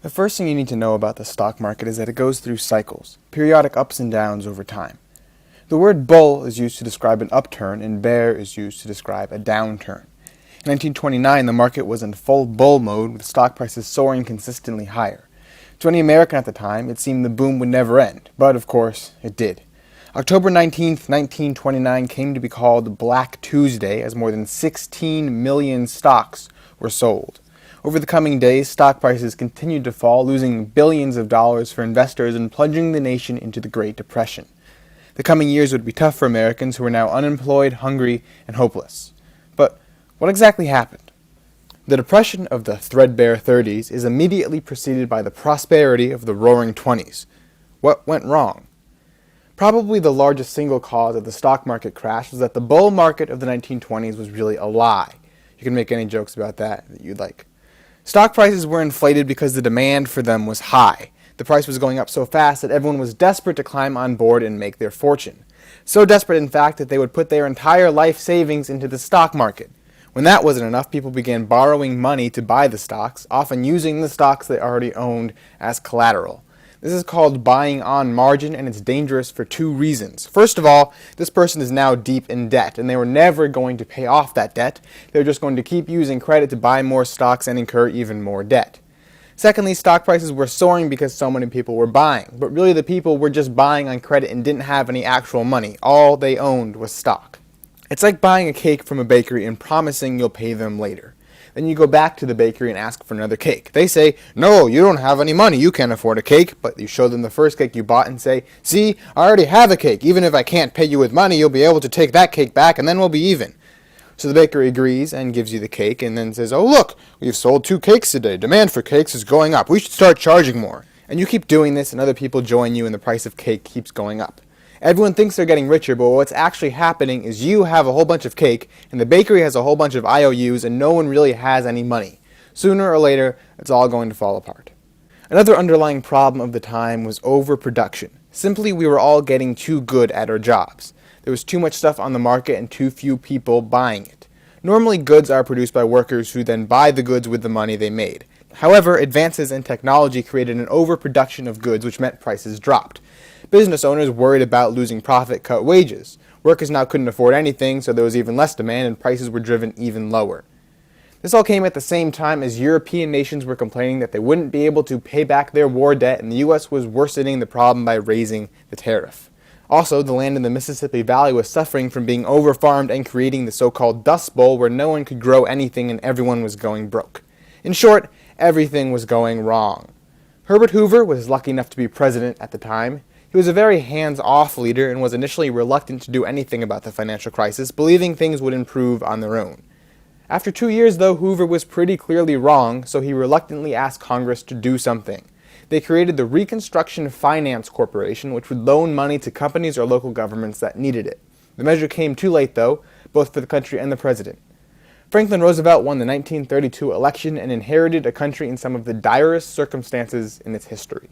The first thing you need to know about the stock market is that it goes through cycles, periodic ups and downs over time. The word bull is used to describe an upturn and bear is used to describe a downturn. In 1929, the market was in full bull mode with stock prices soaring consistently higher. To any American at the time, it seemed the boom would never end, but of course, it did. October 19th, 1929 came to be called Black Tuesday as more than 16 million stocks were sold. Over the coming days, stock prices continued to fall, losing billions of dollars for investors and plunging the nation into the Great Depression. The coming years would be tough for Americans who were now unemployed, hungry, and hopeless. But what exactly happened? The depression of the threadbare 30s is immediately preceded by the prosperity of the roaring 20s. What went wrong? Probably the largest single cause of the stock market crash was that the bull market of the 1920s was really a lie. You can make any jokes about that you'd like. Stock prices were inflated because the demand for them was high. The price was going up so fast that everyone was desperate to climb on board and make their fortune. So desperate, in fact, that they would put their entire life savings into the stock market. When that wasn't enough, people began borrowing money to buy the stocks, often using the stocks they already owned as collateral. This is called buying on margin, and it's dangerous for two reasons. First of all, this person is now deep in debt, and they were never going to pay off that debt. They were just going to keep using credit to buy more stocks and incur even more debt. Secondly, stock prices were soaring because so many people were buying, but really the people were just buying on credit and didn't have any actual money. All they owned was stock. It's like buying a cake from a bakery and promising you'll pay them later. Then you go back to the bakery and ask for another cake. They say, "No, you don't have any money, you can't afford a cake." But you show them the first cake you bought and say, "See, I already have a cake. Even if I can't pay you with money, you'll be able to take that cake back and then we'll be even." So the bakery agrees and gives you the cake and then says, "Oh look, we've sold 2 cakes today. Demand for cakes is going up. We should start charging more." And you keep doing this and other people join you and the price of cake keeps going up. Everyone thinks they're getting richer, but what's actually happening is you have a whole bunch of cake, and the bakery has a whole bunch of IOUs, and no one really has any money. Sooner or later, it's all going to fall apart. Another underlying problem of the time was overproduction. Simply, we were all getting too good at our jobs. There was too much stuff on the market and too few people buying it. Normally, goods are produced by workers who then buy the goods with the money they made. However, advances in technology created an overproduction of goods, which meant prices dropped. Business owners worried about losing profit cut wages. Workers now couldn't afford anything, so there was even less demand and prices were driven even lower. This all came at the same time as European nations were complaining that they wouldn't be able to pay back their war debt, and the U.S. was worsening the problem by raising the tariff. Also, the land in the Mississippi Valley was suffering from being overfarmed and creating the so-called Dust Bowl where no one could grow anything and everyone was going broke. In short, everything was going wrong. Herbert Hoover was lucky enough to be president at the time. He was a very hands-off leader and was initially reluctant to do anything about the financial crisis, believing things would improve on their own. After 2 years, though, Hoover was pretty clearly wrong, so he reluctantly asked Congress to do something. They created the Reconstruction Finance Corporation, which would loan money to companies or local governments that needed it. The measure came too late, though, both for the country and the president. Franklin Roosevelt won the 1932 election and inherited a country in some of the direst circumstances in its history.